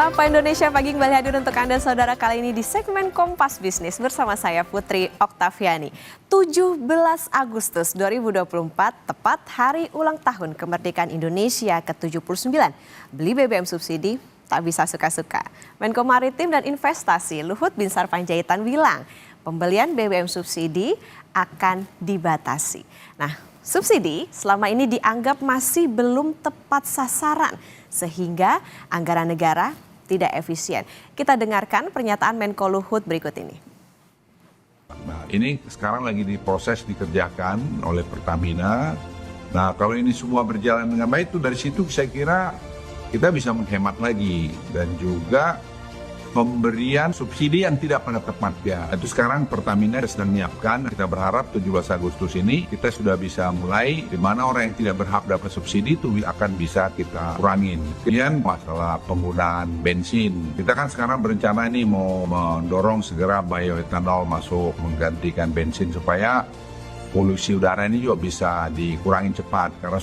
Sapa Indonesia pagi kembali hadir untuk Anda saudara kali ini di segmen Kompas Bisnis bersama saya Putri Oktaviani. 17 Agustus 2024 tepat hari ulang tahun kemerdekaan Indonesia ke-79. Beli BBM subsidi tak bisa suka-suka. Menko Maritim dan Investasi Luhut Binsar Panjaitan bilang pembelian BBM subsidi akan dibatasi. Nah, subsidi selama ini dianggap masih belum tepat sasaran sehingga anggaran negara tidak efisien. Kita dengarkan pernyataan Menko Luhut berikut ini. Nah, ini sekarang lagi diproses dikerjakan oleh Pertamina. Nah, kalau ini semua berjalan dengan baik, itu dari situ saya kira kita bisa menghemat lagi dan juga pemberian subsidi yang tidak pada tempatnya. Itu sekarang Pertamina sedang menyiapkan. Kita berharap 17 Agustus ini kita sudah bisa mulai di mana orang yang tidak berhak dapat subsidi itu akan bisa kita kurangin. Kemudian masalah penggunaan bensin. Kita kan sekarang berencana ini mau mendorong segera bioetanol masuk menggantikan bensin supaya polusi udara ini juga bisa dikurangin cepat karena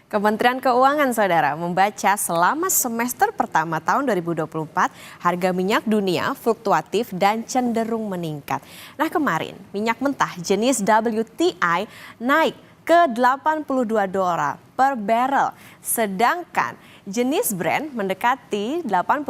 Kementerian Keuangan, Saudara, membaca selama semester pertama tahun 2024, harga minyak dunia fluktuatif dan cenderung meningkat. Nah, kemarin minyak mentah jenis WTI naik ke $82 per barrel, sedangkan jenis Brent mendekati $85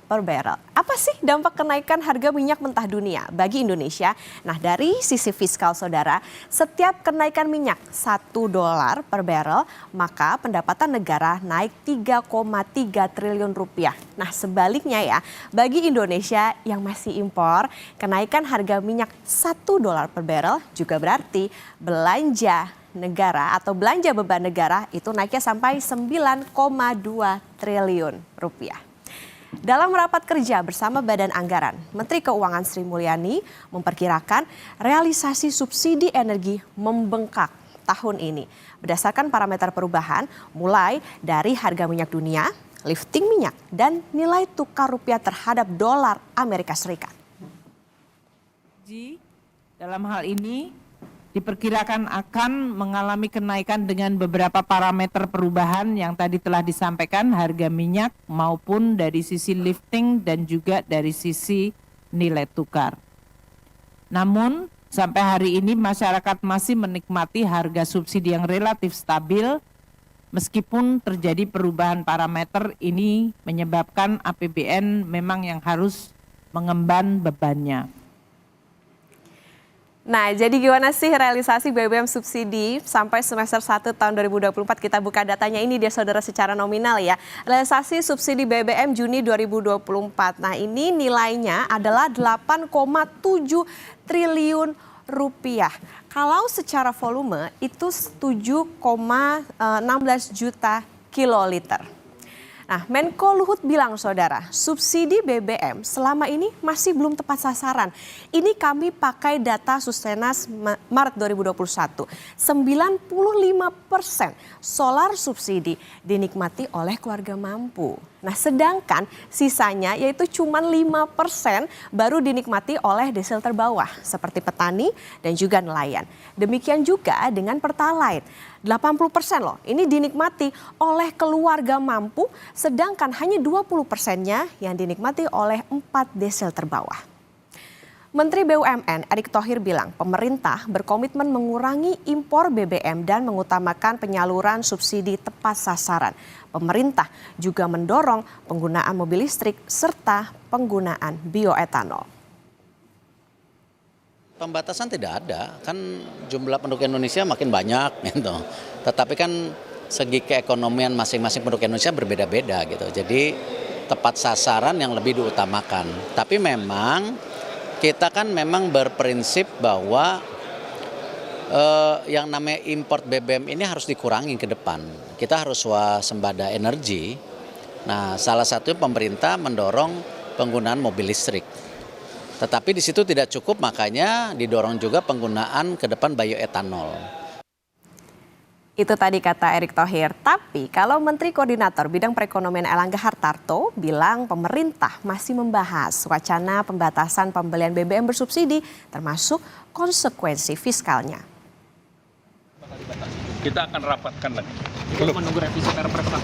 per barrel. Apa sih dampak kenaikan harga minyak mentah dunia bagi Indonesia? Nah, dari sisi fiskal saudara, setiap kenaikan minyak $1 per barrel, maka pendapatan negara naik 3,3 triliun rupiah. Nah, sebaliknya ya, bagi Indonesia yang masih impor, kenaikan harga minyak $1 per barrel juga berarti belanja negara atau belanja beban negara itu naiknya sampai 9,2 triliun rupiah. Dalam rapat kerja bersama Badan Anggaran, Menteri Keuangan Sri Mulyani memperkirakan realisasi subsidi energi membengkak tahun ini berdasarkan parameter perubahan mulai dari harga minyak dunia, lifting minyak, dan nilai tukar rupiah terhadap dolar Amerika Serikat. Dalam hal ini diperkirakan akan mengalami kenaikan dengan beberapa parameter perubahan yang tadi telah disampaikan, harga minyak maupun dari sisi lifting dan juga dari sisi nilai tukar. Namun sampai hari ini masyarakat masih menikmati harga subsidi yang relatif stabil meskipun terjadi perubahan parameter. Ini menyebabkan APBN memang yang harus mengemban bebannya. Nah, jadi gimana sih realisasi BBM subsidi sampai semester 1 tahun 2024? Kita buka datanya ini dia saudara secara nominal ya. Realisasi subsidi BBM Juni 2024. Nah, ini nilainya adalah 8,7 triliun rupiah. Kalau secara volume itu 7,16 juta kiloliter. Nah, Menko Luhut bilang saudara, subsidi BBM selama ini masih belum tepat sasaran. Ini kami pakai data Sustenas Maret 2021. 95% solar subsidi dinikmati oleh keluarga mampu. Nah, sedangkan sisanya yaitu cuma 5% baru dinikmati oleh desil terbawah seperti petani dan juga nelayan. Demikian juga dengan Pertalite. 80% loh, ini dinikmati oleh keluarga mampu, sedangkan hanya 20%-nya yang dinikmati oleh 4 desil terbawah. Menteri BUMN Erick Thohir bilang pemerintah berkomitmen mengurangi impor BBM dan mengutamakan penyaluran subsidi tepat sasaran. Pemerintah juga mendorong penggunaan mobil listrik serta penggunaan bioetanol. Pembatasan tidak ada, kan jumlah penduduk Indonesia makin banyak gitu. Tetapi kan segi keekonomian masing-masing penduduk Indonesia berbeda-beda gitu. Jadi tepat sasaran yang lebih diutamakan. Tapi memang kita kan memang berprinsip bahwa yang namanya import BBM ini harus dikurangi ke depan. Kita harus swasembada energi. Nah, salah satunya pemerintah mendorong penggunaan mobil listrik. Tetapi di situ tidak cukup, makanya didorong juga penggunaan ke depan bioetanol. Itu tadi kata Erick Thohir. Tapi kalau Menteri Koordinator Bidang Perekonomian Erlangga Hartarto bilang pemerintah masih membahas wacana pembatasan pembelian BBM bersubsidi termasuk konsekuensi fiskalnya. Kita akan rapatkan lagi. Belum menunggu revisi Perpres 1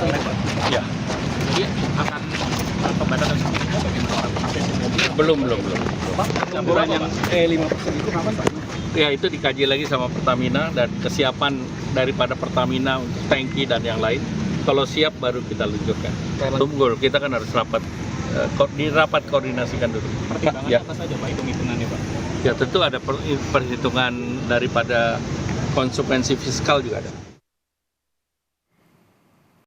ini, Pak. Ya, Jadi akan pembatasan subsidinya bagaimana Pak? belum. Pak, campuran yang 5% itu kapan Pak? Ya itu dikaji lagi sama Pertamina dan kesiapan daripada Pertamina untuk tangki dan yang lain. Kalau siap baru kita luncurkan. Tunggu, kita kan harus rapat koordinasikan dulu. Pertimbangan Ya. apa saja Pak hitung-hitungannya Pak? Ya tentu ada perhitungan daripada konsekuensi fiskal juga ada.